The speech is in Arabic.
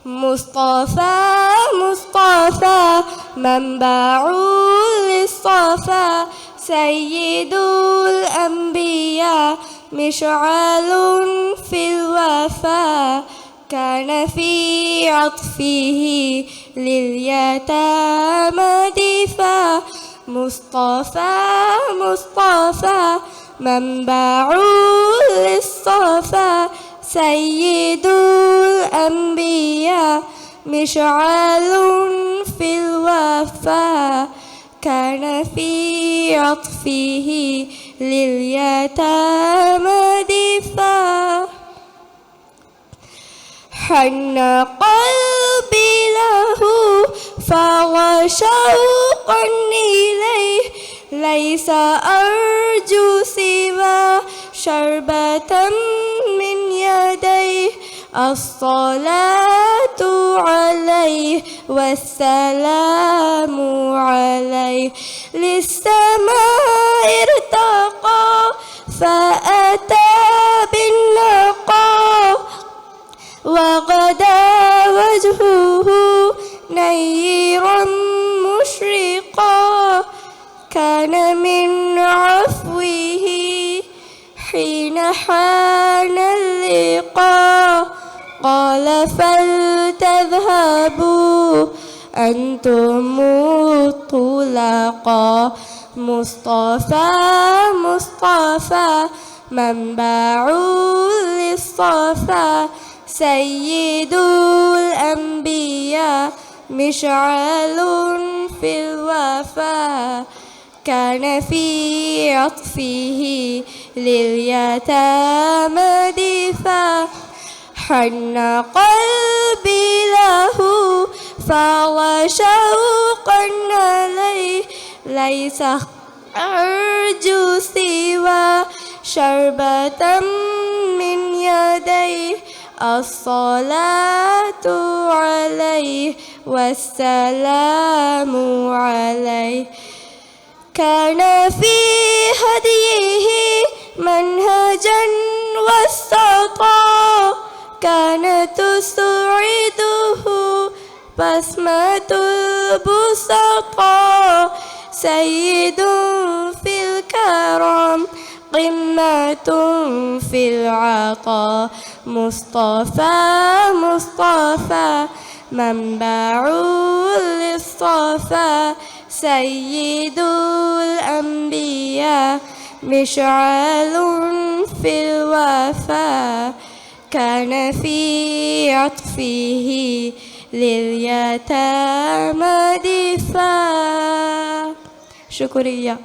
مصطفى مصطفى منبع للصفا سيد الأنبياء مشعل في الوفا كان في عطفه لليتامى دفا مصطفى مصطفى منبع للصفا سيد الأنبياء مشعل في الوفا كان في عطفه لليتامى دفا حن قلبي له فهو شوقا إليه ليس أرجو سوى شربة من يديه الصلاة عليه والسلام عليه للسماء ارتقى فأتى بالنقى وغدا وجهه نيرا مشرقا كان من عفوه حين حان اللقاء قال فلتذهبوا أنتم الطلقاء مصطفى مصطفى منبع للصفا سيد الأنبياء مشعل في الوفا كان في عطفه لليتامى دفا حن قلبي له فهو شوقا عليه ليس أرجو سوى شربة من يديه الصلاة عليه والسلام عليه كان في هديه منهجا وسطا كانت تسعده بسمة البسطاء سيد في الكرم قمة في العطاء مصطفى مصطفى منبع للصفا سيد الأنبياء مشعل في الوفا كان في عطفه لليتامى دفا. شكرا.